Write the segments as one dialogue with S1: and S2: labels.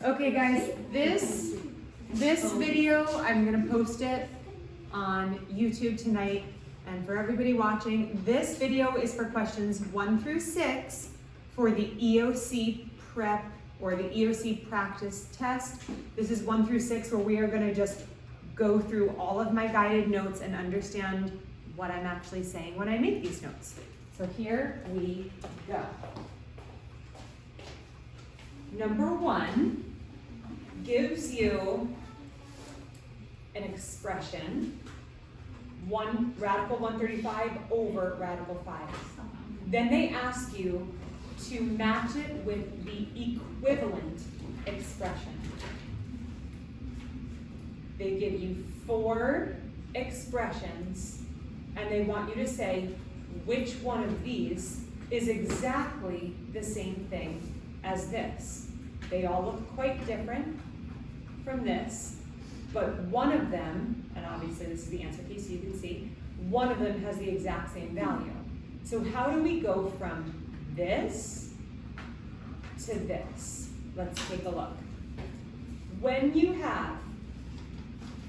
S1: Okay guys, this video, I'm gonna post it on YouTube tonight, and for everybody watching, this video is for questions 1 through 6 for the EOC prep or the EOC practice test. This is 1 through 6 where we are gonna just go through all of my guided notes and understand what I'm actually saying when I make these notes. So here we go. Number 1 gives you an expression, radical 135 over radical 5. Then they ask you to match it with the equivalent expression. They give you 4 expressions and they want you to say which one of these is exactly the same thing as this. They all look quite different from this, but one of them, and obviously this is the answer key so you can see, one of them has the exact same value. So how do we go from this to this? Let's take a look. When you have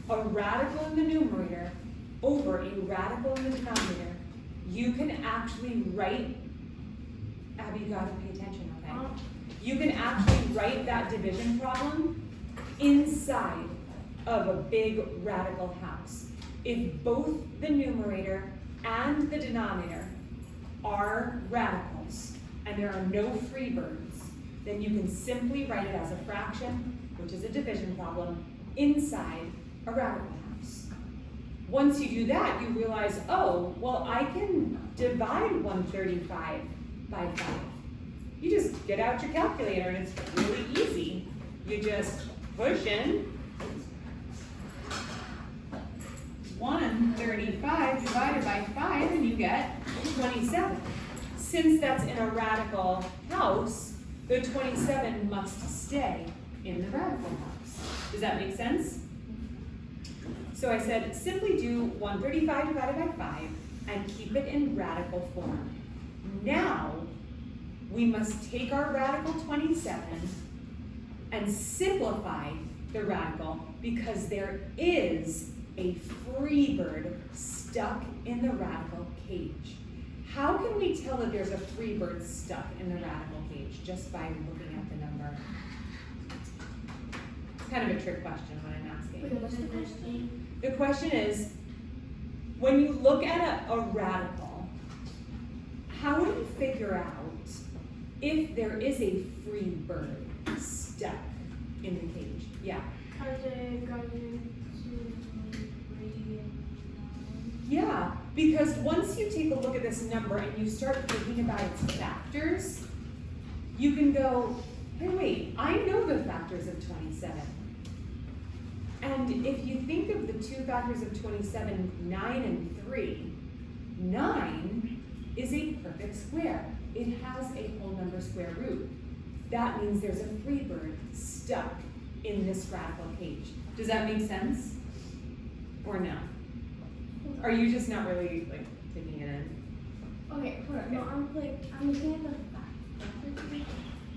S1: a radical in the numerator over a radical in the denominator, you can actually write, Abby, you gotta pay attention, okay? You can actually write that division problem inside of a big radical house. If both the numerator and the denominator are radicals and there are no free birds, then you can simply write it as a fraction, which is a division problem, inside a radical house. Once you do that, you realize, oh, well, I can divide 135 by 5. You just get out your calculator and it's really easy. You just push in 135 divided by 5 and you get 27. Since that's in a radical house, the 27 must stay in the radical house. Does that make sense? So I said simply do 135 divided by 5 and keep it in radical form. Now, we must take our radical 27 and simplify the radical because there is a free bird stuck in the radical cage. How can we tell that there's a free bird stuck in the radical cage? Just by looking at the number. It's kind of a trick question when I'm asking.
S2: Wait, what's the question?
S1: The question is, when you look at a radical, how do you figure out if there is a free bird stuck in the cage? Yeah.
S2: Because it goes into 3 and 9.
S1: Yeah, because once you take a look at this number and you start thinking about its factors, you can go, hey, wait, I know the factors of 27. And if you think of the 2 factors of 27, 9 and 3, 9 is a perfect square. It has a whole number square root. That means there's a free bird stuck in this radical cage. Does that make sense? Or no? Are you just not really like taking it in?
S2: Okay, hold on.
S1: Okay.
S2: No, I'm looking at the fact.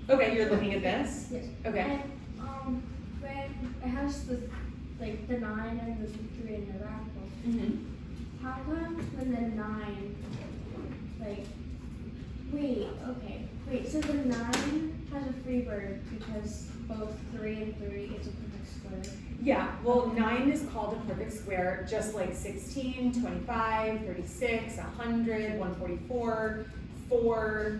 S1: Okay, you're looking at this?
S2: Yes.
S1: Okay.
S2: And when it has the 9 and the 3 and the radical,
S1: Mm-hmm.
S2: how come when the 9 wait, so the 9 has a free bird because both 3 and 3 is a perfect square?
S1: Yeah, well, 9 is called a perfect square, just like 16, 25, 36, 100, 144, 4,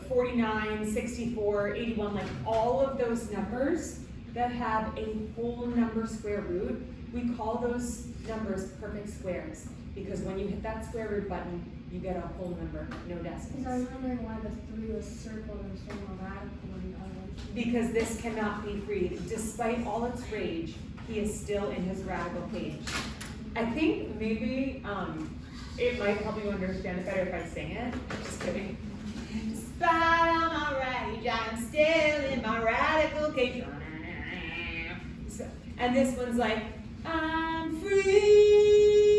S1: 49, 64, 81, like all of those numbers that have a whole number square root, we call those numbers perfect squares because when you hit that square root button, you get a whole number, no
S2: Because
S1: decimals.
S2: I was wondering why the 3 was circled instead of a radical and the other one.
S1: Because this cannot be freed. Despite all its rage, he is still in his radical cage. I think maybe it might help you understand it better if I sing it. Just kidding. Despite all my rage, I'm still in my radical cage. So, and this one's like, I'm free.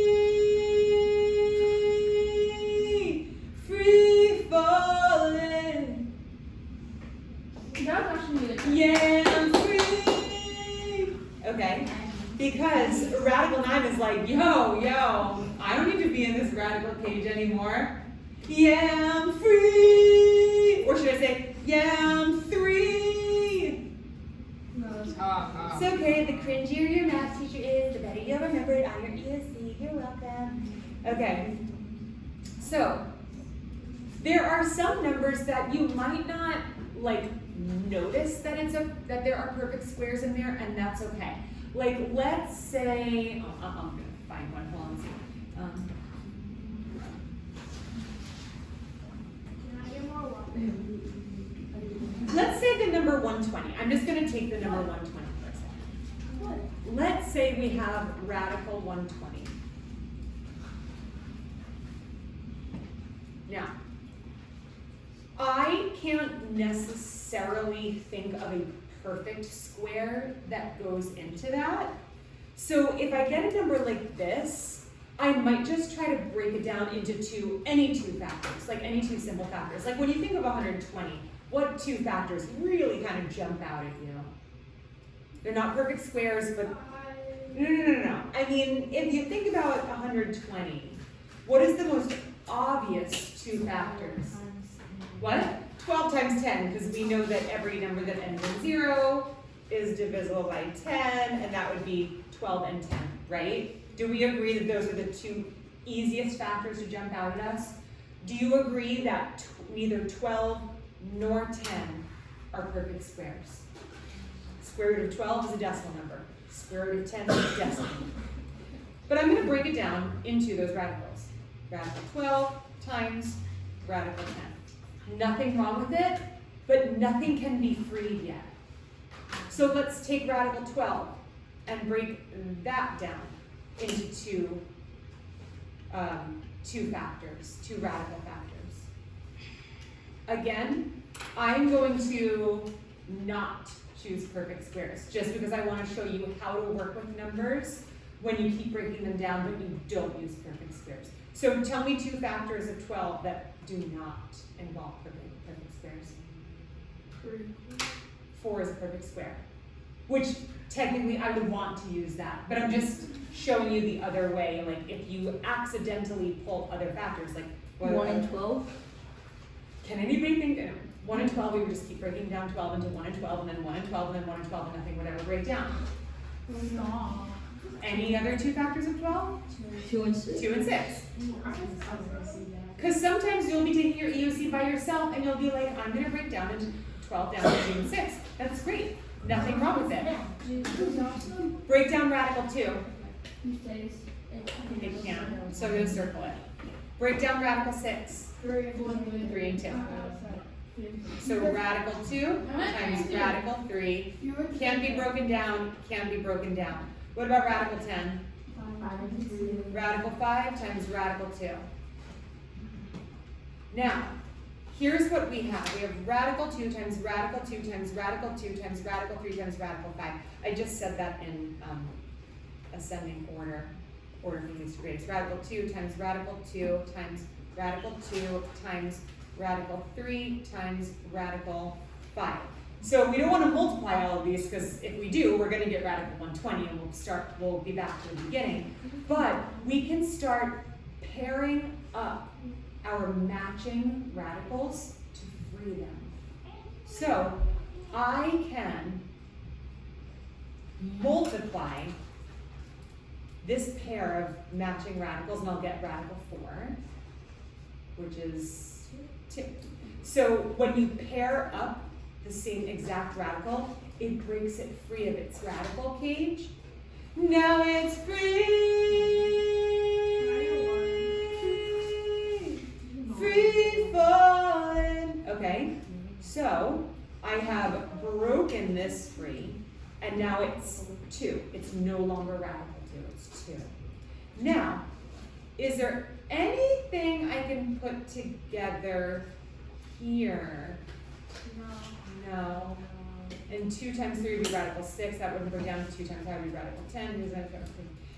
S1: Free falling.
S2: That was actually really
S1: Yeah, I'm free. okay? Because radical 9 is like, yo, I don't need to be in this radical cage anymore. Yeah, I'm free. Or should I say, yeah, I'm 3.
S2: No, it's
S1: It's okay, the cringier your math teacher is, the better you'll remember it on your EOC. You're welcome. Okay, so there are some numbers that you might not like notice that that there are perfect squares in there, and that's okay. Like let's say, I'm gonna find one. Hold on,
S2: Can I get more water?
S1: let's say the number 120. I'm just gonna take the number 120 for a second.
S2: What?
S1: Let's say we have radical 120. Now, I can't necessarily think of a perfect square that goes into that. So if I get a number like this, I might just try to break it down into any two factors, like any two simple factors. Like when you think of 120, what two factors really kind of jump out at you? They're not perfect squares, but no. I mean, if you think about 120, what is the most obvious two factors? What? 12 times 10, because we know that every number that ends in 0 is divisible by 10, and that would be 12 and 10, right? Do we agree that those are the two easiest factors to jump out at us? Do you agree that neither 12 nor 10 are perfect squares? Square root of 12 is a decimal number. Square root of 10 is a decimal number. But I'm going to break it down into those radicals. Radical 12 times radical 10. Nothing wrong with it, but nothing can be freed yet. So let's take radical 12 and break that down into two factors, two radical factors. Again, I'm going to not choose perfect squares, just because I want to show you how to work with numbers when you keep breaking them down, but you don't use perfect squares. So tell me two factors of 12 that do not involve perfect squares. 4 is a perfect square, which technically I would want to use that, but I'm just showing you the other way. Like if you accidentally pull other factors, like
S3: 1 and 12.
S1: Can anybody think 1 and 12? We would just keep breaking down 12 into 1 and 12, and then 1 and 12, and then 1 and 12, and nothing would ever break down.
S2: No.
S1: Any other two factors of 12?
S3: 2 and 6.
S1: 2 and 6. Because sometimes you'll be taking your EOC by yourself and you'll be like, I'm going to break down into 12 down to 2 and 6. That's great. Nothing wrong with it. Break down radical 2. It can. So I'm going to circle it. Break down radical 6. 3 and 2. So radical 2 times radical 3 can be broken down, can be broken down. What about radical 10? Radical 5 times radical 2. Now, here's what we have. We have radical 2 times radical 2 times radical 2 times radical 3 times radical 5. I just said that in ascending order from least to greatest. Radical 2 times radical 2 times radical 2 times radical 3 times radical 5. So we don't want to multiply all of these, because if we do, we're going to get radical 120 and we'll be back to the beginning. But we can start pairing up our matching radicals to free them. So I can multiply this pair of matching radicals, and I'll get radical 4, which is 2. So when you pair up the same exact radical, it breaks it free of its radical cage. Now it's free. Free falling. Okay, so I have broken this free, and now it's 2. It's no longer radical 2, it's 2. Now, is there anything I can put together here? No. And 2 times 3 would be radical 6. That wouldn't go down. 2 times 5 would be radical 10.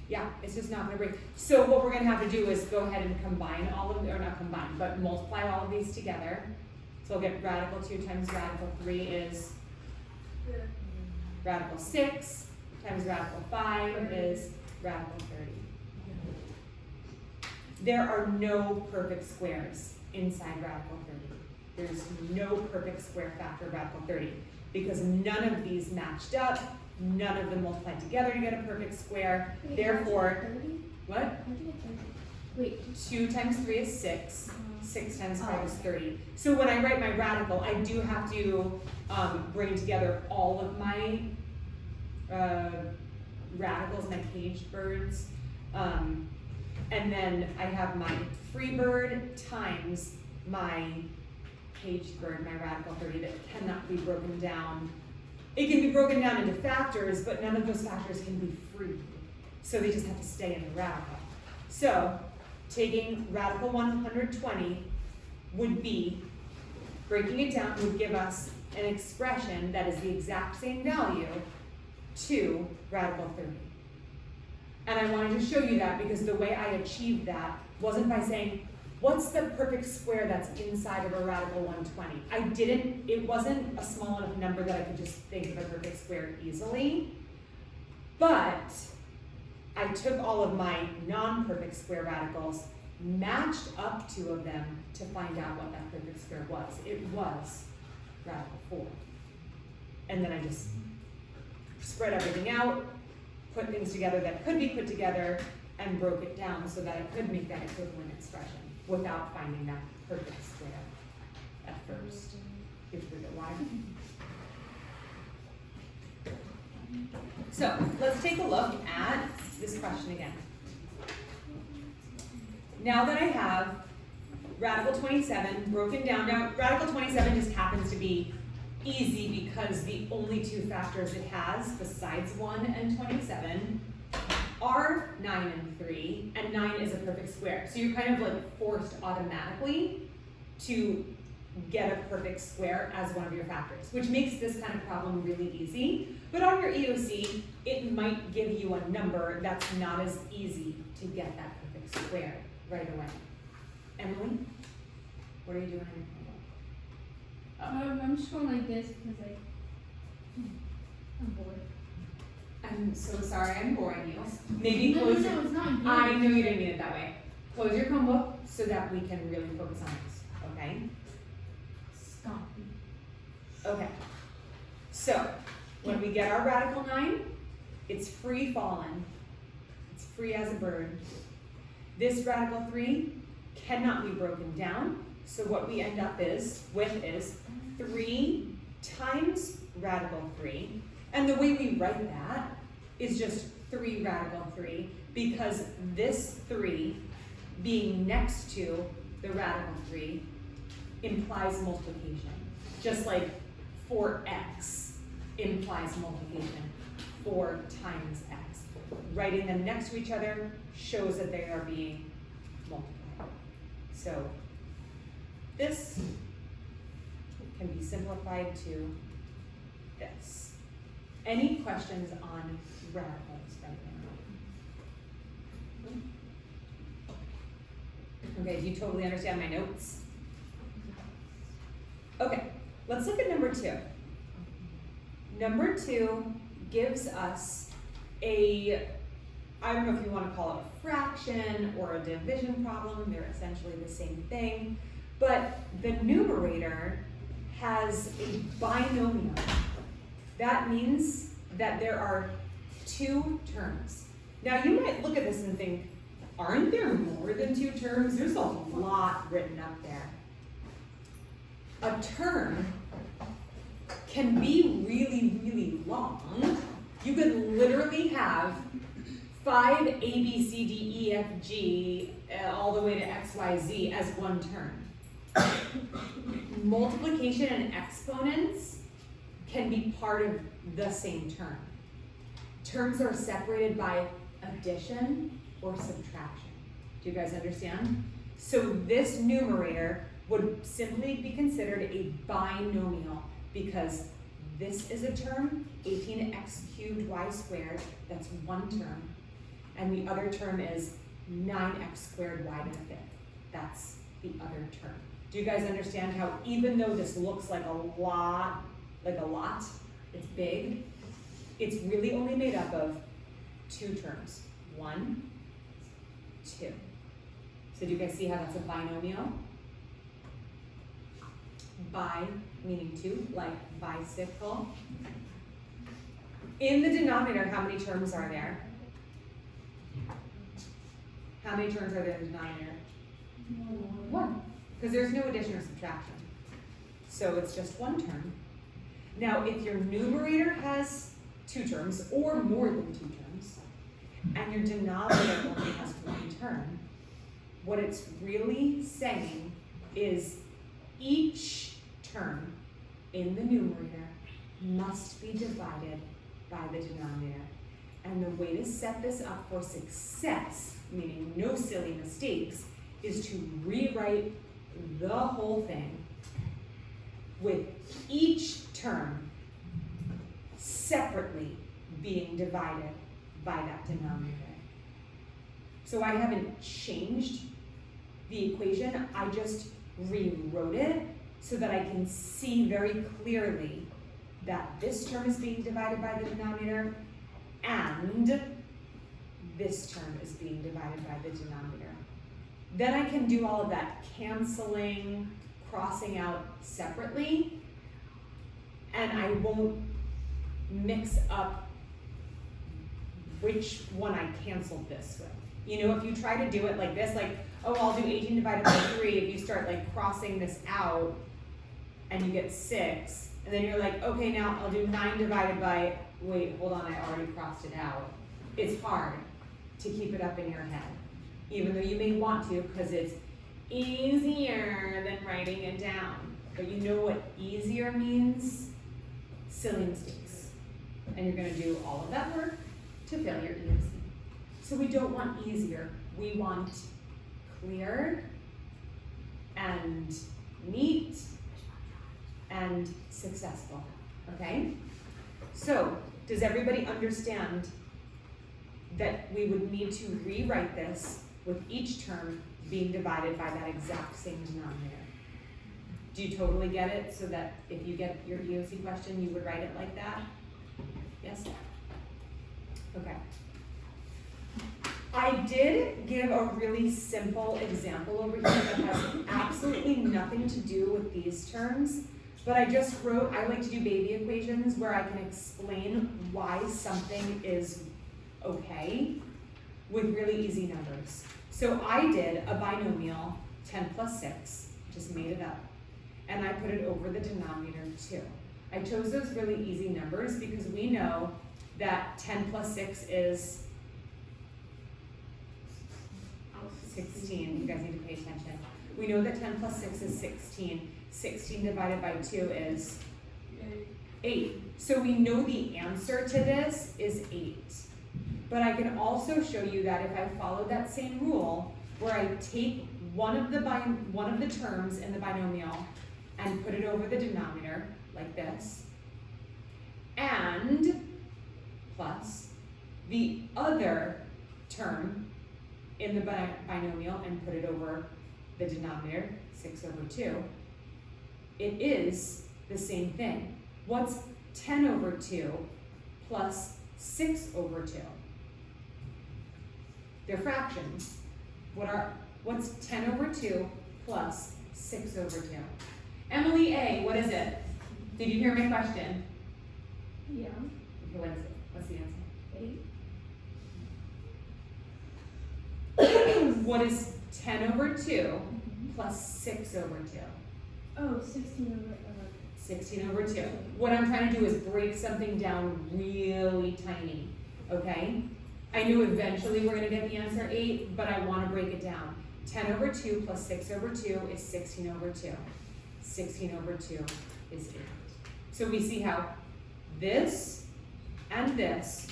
S1: Yeah, it's just not going to break. So what we're going to have to do is go ahead and combine all of them, or not combine, but multiply all of these together. So I'll get radical 2 times radical 3 is radical 6. times radical 5 is radical 30. There are no perfect squares inside radical 30. There's no perfect square factor of radical 30 because none of these matched up, none of them multiplied together to get a perfect square. Therefore, what?
S2: How'd you get 30? Wait.
S1: 2 times 3 is 6. 6 times 5 is 30. So when I write my radical, I do have to bring together all of my radicals, my caged birds. And then I have my free bird times my caged bird, my radical 30, that cannot be broken down. It can be broken down into factors, but none of those factors can be free. So they just have to stay in the radical. So taking radical 120 would be, breaking it down would give us an expression that is the exact same value to radical 30. And I wanted to show you that because the way I achieved that wasn't by saying, what's the perfect square that's inside of a radical 120? It wasn't a small enough number that I could just think of a perfect square easily. But I took all of my non-perfect square radicals, matched up 2 of them to find out what that perfect square was. It was radical 4. And then I just spread everything out, put things together that could be put together, and broke it down so that I could make that equivalent expression without finding that perfect square at first. If you get why. So let's take a look at this question again. Now that I have radical 27 broken down, now radical 27 just happens to be easy because the only 2 factors it has besides 1 and 27 are 9 and 3, and 9 is a perfect square. So you're kind of like forced automatically to get a perfect square as one of your factors, which makes this kind of problem really easy. But on your EOC, it might give you a number that's not as easy to get that perfect square right away. Emily, what are you doing on your homework?
S2: I'm just going like this because I'm bored.
S1: I'm so sorry I'm boring you. Maybe
S2: No,
S1: close
S2: no,
S1: your,
S2: it's not you.
S1: I know you didn't mean it that way. Close your Chromebook so that we can really focus on this, okay?
S2: Stop.
S1: Okay. So, when we get our radical 9, it's free fallen. It's free as a bird. This radical 3 cannot be broken down. So what we end up with is 3 times radical 3. And the way we write that is just 3 radical 3 because this 3 being next to the radical 3 implies multiplication. Just like 4x implies multiplication, 4 times x. Writing them next to each other shows that they are being multiplied. So this can be simplified to this. Any questions on radicals right now? Okay, do you totally understand my notes? Okay, let's look at number 2. Number 2 gives us I don't know if you want to call it a fraction or a division problem, they're essentially the same thing, but the numerator has a binomial. That means that there are 2 terms. Now you might look at this and think, aren't there more than 2 terms? There's a lot written up there. A term can be really, really long. You could literally have 5 A, B, C, D, E, F, G, all the way to X, Y, Z as one term. Multiplication and exponents can be part of the same term. Terms are separated by addition or subtraction. Do you guys understand? So this numerator would simply be considered a binomial because this is a term, 18x cubed y squared, that's one term, and the other term is 9x squared y to the 5th, that's the other term. Do you guys understand how even though this looks like a lot, it's big, it's really only made up of two terms. 1, 2. So do you guys see how that's a binomial? Bi meaning two, like bicycle. In the denominator, how many terms are there? How many terms are there in the denominator? 1, because there's no addition or subtraction. So it's just 1 term. Now, if your numerator has 2 terms or more than 2 terms, and your denominator only has 1 term, what it's really saying is each term in the numerator must be divided by the denominator. And the way to set this up for success, meaning no silly mistakes, is to rewrite the whole thing with each term separately being divided by that denominator. So I haven't changed the equation, I just rewrote it so that I can see very clearly that this term is being divided by the denominator and this term is being divided by the denominator. Then I can do all of that canceling, crossing out separately, and I won't mix up which one I canceled this with. You know, if you try to do it like this, like, oh, I'll do 18 divided by 3, if you start like crossing this out and you get 6, and then you're like, okay, now I'll do 9 divided by, wait, hold on, I already crossed it out. It's hard to keep it up in your head, even though you may want to, because it's easier than writing it down. But you know what easier means? Silly mistakes. And you're gonna do all of that work to fail your EOC. So we don't want easier, we want clear and neat and successful, okay? So, does everybody understand that we would need to rewrite this with each term being divided by that exact same denominator? Do you totally get it, so that if you get your EOC question, you would write it like that? Yes? Okay. I did give a really simple example over here that has absolutely nothing to do with these terms, but I just wrote, I like to do baby equations where I can explain why something is okay with really easy numbers. So I did a binomial 10 plus 6, just made it up, and I put it over the denominator 2. I chose those really easy numbers because we know that 10 plus 6 is 16. You guys need to pay attention. We know that 10 plus 6 is 16. 16 divided by 2 is 8. So we know the answer to this is 8. But I can also show you that if I follow that same rule, where I take one of the terms in the binomial and put it over the denominator, like this, and plus the other term in the binomial and put it over the denominator, 6 over 2, it is the same thing. What's 10 over 2 plus 6 over 2? They're fractions. What's 10 over 2 plus 6 over 2? Emily A., what is it? Did you hear my question?
S2: Yeah.
S1: Okay, what is it? What's the answer?
S2: 8.
S1: What is 10 over 2 plus 6 over 2?
S2: Oh, 16 over 11.
S1: 16 over 2. What I'm trying to do is break something down really tiny, okay? I knew eventually we're gonna get the answer 8, but I wanna break it down. 10 over 2 plus 6 over 2 is 16 over 2. 16 over 2 is 8. So we see how this and this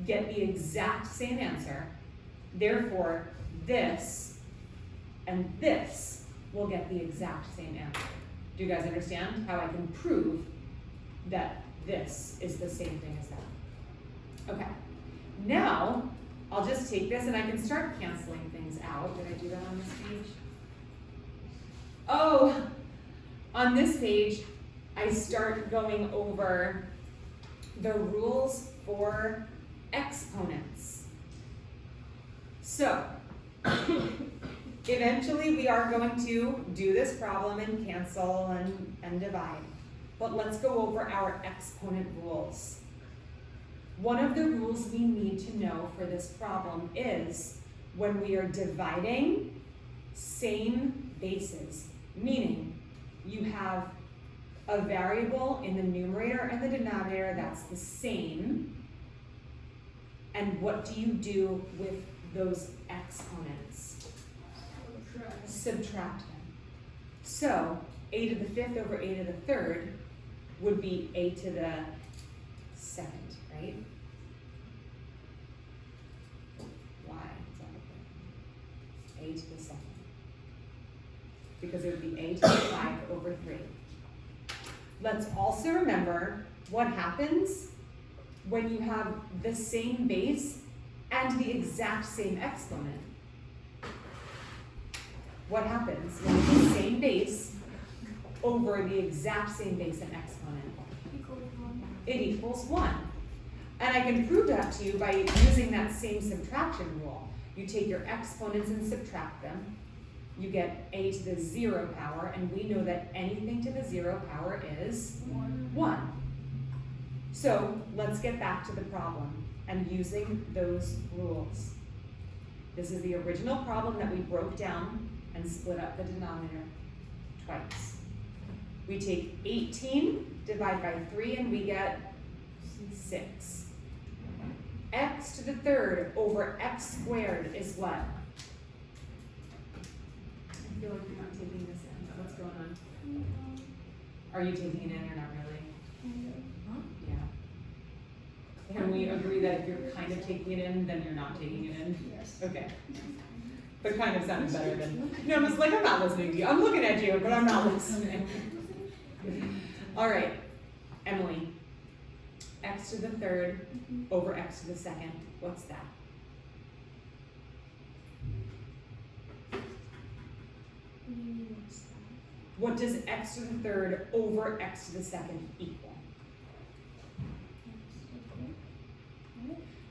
S1: get the exact same answer. Therefore, this and this will get the exact same answer. Do you guys understand how I can prove that this is the same thing as that? Okay. Now, I'll just take this and I can start canceling things out. Did I do that on this page? Oh, on this page, I start going over the rules for exponents. So, eventually we are going to do this problem and cancel and divide. But let's go over our exponent rules. One of the rules we need to know for this problem is when we are dividing same bases, meaning you have a variable in the numerator and the denominator that's the same, and what do you do with those exponents? Subtract them. So a to the fifth over a to the third would be a to the second, right? Why is that okay? A to the second. Because it would be a to the 5 over 3. Let's also remember what happens when you have the same base and the exact same exponent. What happens when it's the same base over the exact same base and exponent? It equals 1. And I can prove that to you by using that same subtraction rule. You take your exponents and subtract them. You get a to the 0 power, and we know that anything to the 0 power is 1. So let's get back to the problem and using those rules. This is the original problem that we broke down and split up the denominator twice. We take 18, divide by 3, and we get 6. X to the third over x squared is what? I feel like you're not taking this in. What's going on? Are you taking it in or not really? Yeah. Can we agree that if you're kind of taking it in, then you're not taking it in?
S2: Yes.
S1: Okay. But kind of sounded better than, no, I'm just like, I'm not listening to you. I'm looking at you, but I'm not listening. All right, Emily. X to the third over x to the second. What's that? What does x to the third over x to the second equal?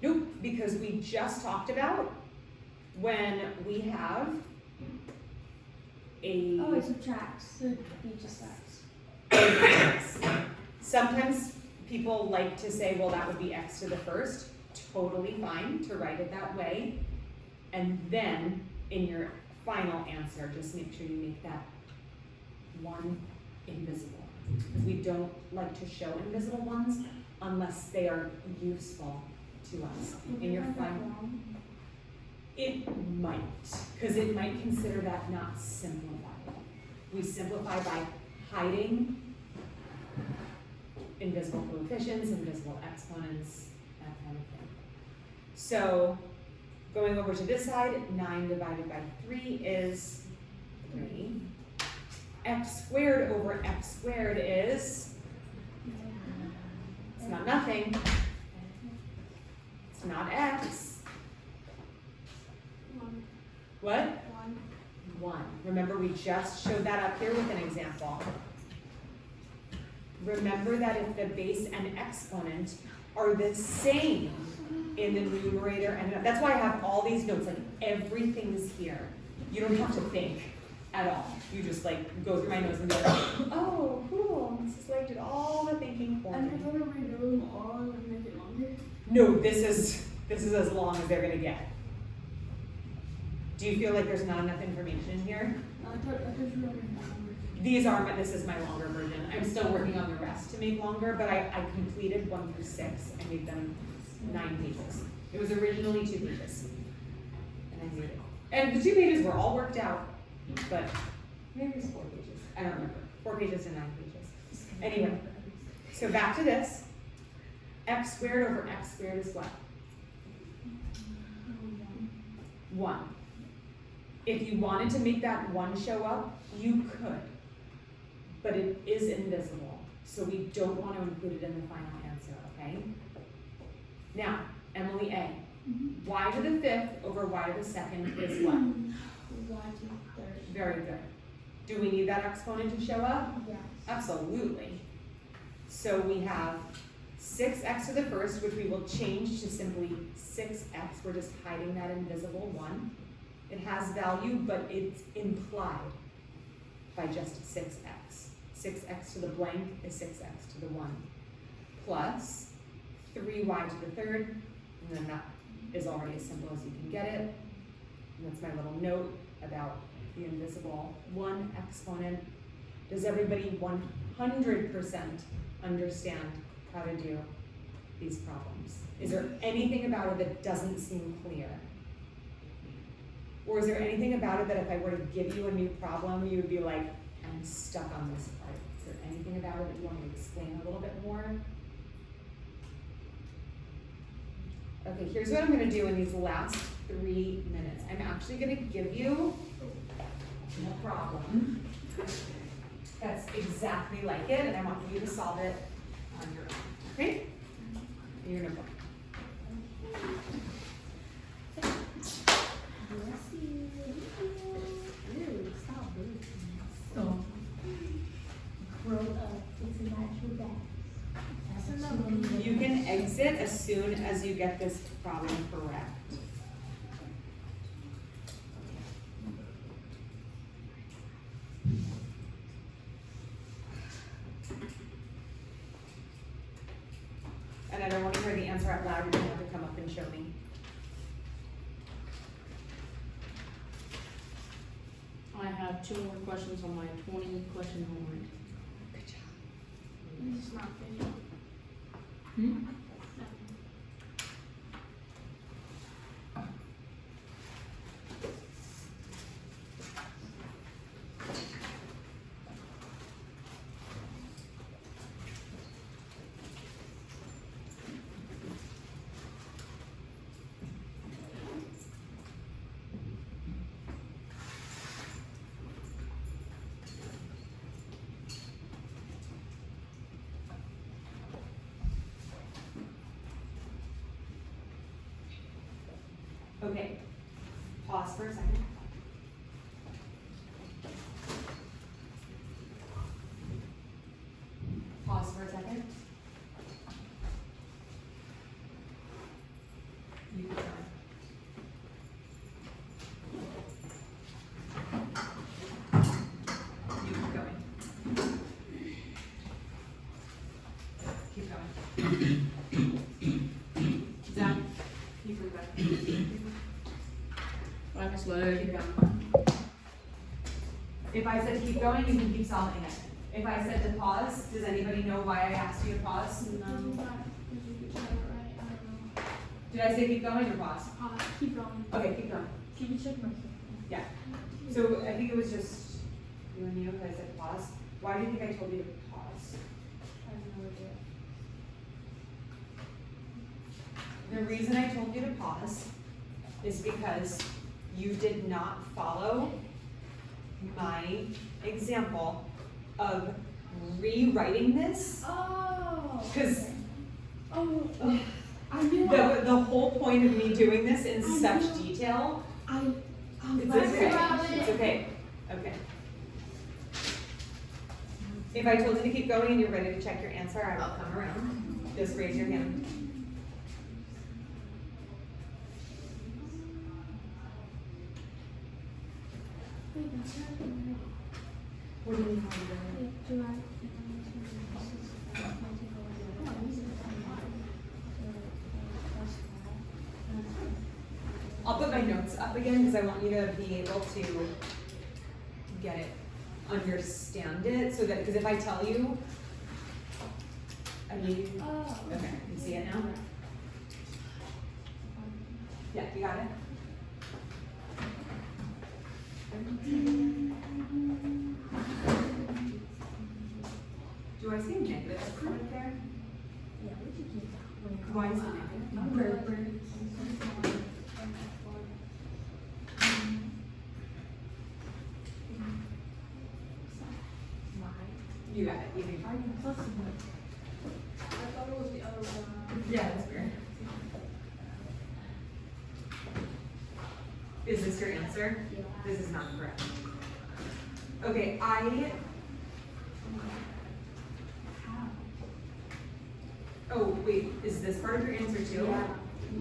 S1: Nope, because we just talked about when we have a...
S2: Oh, it subtracts, so you just x.
S1: Sometimes people like to say, well, that would be x to the first. Totally fine to write it that way. And then in your final answer, just make sure you make that 1 invisible. Because we don't like to show invisible ones unless they are useful to us. In your final, it might, because it might consider that not simplified. We simplify by hiding invisible coefficients, invisible exponents, that kind of thing. So going over to this side, 9 divided by 3 is 3. X squared over x squared is, it's not nothing, it's not x.
S2: 1.
S1: What?
S2: 1.
S1: 1. Remember, we just showed that up here with an example. Remember that if the base and exponent are the same in the numerator, and that's why I have all these notes, like everything's here. You don't have to think at all. You just like go through my notes and be like, oh, cool, Mrs. Lake did all the thinking for me.
S2: And if I were to redo them all, I would make it longer.
S1: No, this is as long as they're gonna get. Do you feel like there's not enough information in here?
S2: I thought you were going to
S1: This is my longer version. I'm still working on the rest to make longer, but I completed 1 through 6. I made them 9 pages. It was originally 2 pages. And I made it. And the 2 pages were all worked out, but maybe it was 4 pages. I don't remember. 4 pages to 9 pages. Anyway, so back to this. X squared over x squared is what? 1. If you wanted to make that 1 show up, you could. But it is invisible, so we don't want to include it in the final answer, okay? Now, Emily A. Y to the 5th over y to the 2nd is what?
S2: Y to the 3rd.
S1: Very good. Do we need that exponent to show up?
S2: Yes.
S1: Absolutely. So we have 6x to the first, which we will change to simply 6x, we're just hiding that invisible 1. It has value, but it's implied by just 6x. 6x to the blank is 6x to the 1. Plus 3y to the third, and then that is already as simple as you can get it. And that's my little note about the invisible 1 exponent. Does everybody 100% understand how to do these problems? Is there anything about it that doesn't seem clear? Or is there anything about it that if I were to give you a new problem, you would be like, I'm stuck on this part? Is there anything about it that you want me to explain a little bit more? Okay, here's what I'm gonna do in these last 3 minutes. I'm actually gonna give you a problem that's exactly like it, and I want you to solve it on your own, okay? In your notebook. You can exit as soon as you get this problem correct. And I don't want to hear the answer out loud, you're gonna have to come up and show me.
S3: I have 2 more questions on my 20-question homework.
S1: Good job.
S2: This is not finished.
S3: Hmm?
S1: Okay, pause for a second. Pause for a second. You keep going. You keep going. Keep going. Zach, you can go.
S3: I'm slow.
S1: Keep going. If I said keep going, you can keep solving it. If I said to pause, does anybody know why I asked you to pause? Did I say keep going or pause?
S2: Keep going.
S1: Okay, keep going.
S2: Can you check my phone?
S1: Yeah. So I think it was just you and you, I said pause. Why do you think I told you to pause?
S2: I have no idea.
S1: The reason I told you to pause is because you did not follow my example of rewriting this.
S2: Oh.
S1: Because
S2: Oh. I knew.
S1: the whole point of me doing this in
S2: I
S1: such
S2: know.
S1: detail, it's
S2: learned
S1: okay.
S2: about it.
S1: It's okay. Okay. If I told you to keep going and you're ready to check your answer, I will come around. Just raise your hand.
S2: Wait, that's not right.
S1: What do you mean? How are you doing?
S2: Do I?
S1: I'll put my notes up again because I want you to be able to get it, understand it, so that, because if I tell you, I need,
S2: Oh.
S1: okay, you see it now? Yeah, you got it? Do I see a negative right there?
S2: Yeah, we should keep that.
S1: Why is it negative? You got it, you can.
S2: Are you plus one? I thought it was the other one.
S1: Yeah, that's weird. Is this your answer?
S2: Yeah.
S1: This is not correct. Okay, oh, Is this part of your answer too?
S2: Yeah.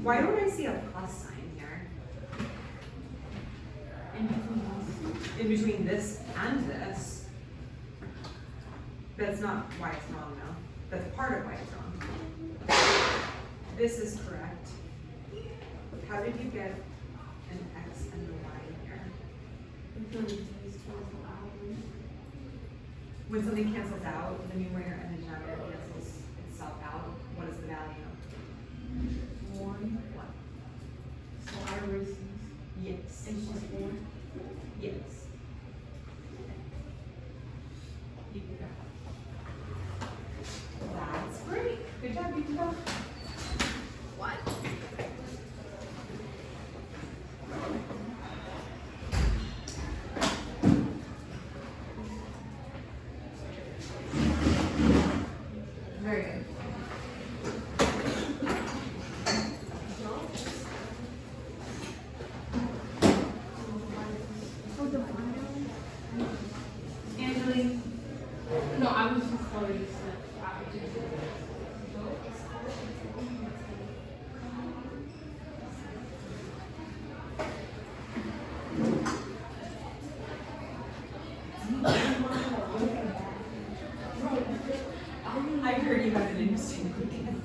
S1: Why don't I see a plus sign here? In between this and this. That's not why it's wrong though. That's part of why it's wrong. This is correct. How did you get an X and a Y here? When something cancels out, the numerator and the denominator cancels itself out, what is the value?
S2: 1.
S1: One.
S2: So I erase these.
S1: Yes.
S2: And she's 4.
S1: Yes. You can go. That's great. Good job, you can go.
S2: What?
S1: Very good.
S2: Oh, the final.
S1: Angeline,
S3: No, I was just already set.
S1: I heard you had an interesting weekend.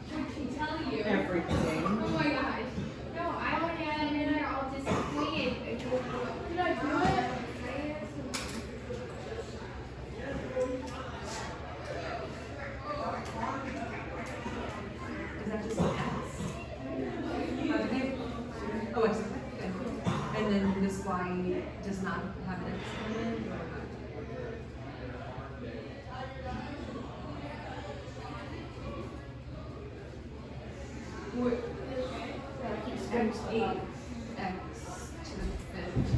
S2: What did she tell you?
S1: Everything.
S2: Oh my gosh. No, I went in and they're all disappointed. Did I do it?
S1: Is that just an X? Okay. Oh, X. Okay. And then this Y does not have an X in it, or not? X 8, X to the 5th.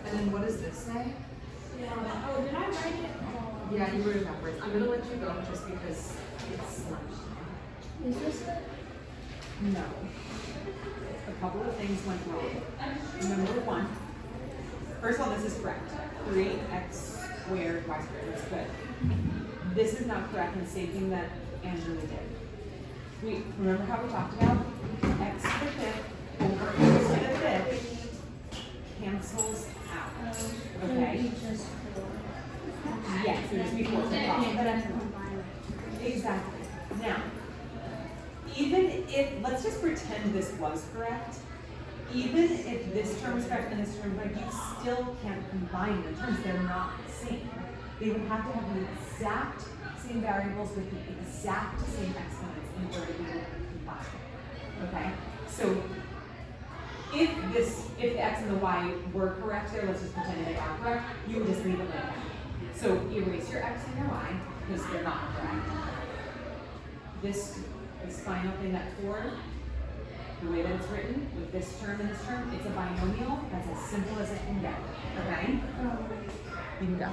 S1: And then what does this say?
S2: Oh, did I write it?
S1: Yeah, you wrote it backwards. I'm gonna let you go just because it's lunchtime.
S2: Is this it?
S1: No. A couple of things went wrong. Number one, first of all, this is correct. 3x squared y squared, that's good. This is not correct, and the same thing that Angela did. Remember how we talked about x to the 5th over x to the 5th cancels out, okay?
S2: Just 4.
S1: Yes, it was before, so
S2: But
S1: cross.
S2: I have to combine it.
S1: Exactly. Now, even if, let's just pretend this was correct, even if this term is correct and this term is correct, you still can't combine the terms, they're not the same. They would have to have the exact same variables with the exact same exponents in order to be able to combine. Okay? So, if the x and the y were correct there, let's just pretend they are correct, you would just leave it like that. So erase your x and your y, because they're not correct. This final thing, that 4, the way that it's written, with this term and this term, it's a binomial. That's as simple as it can get. Okay? You can go.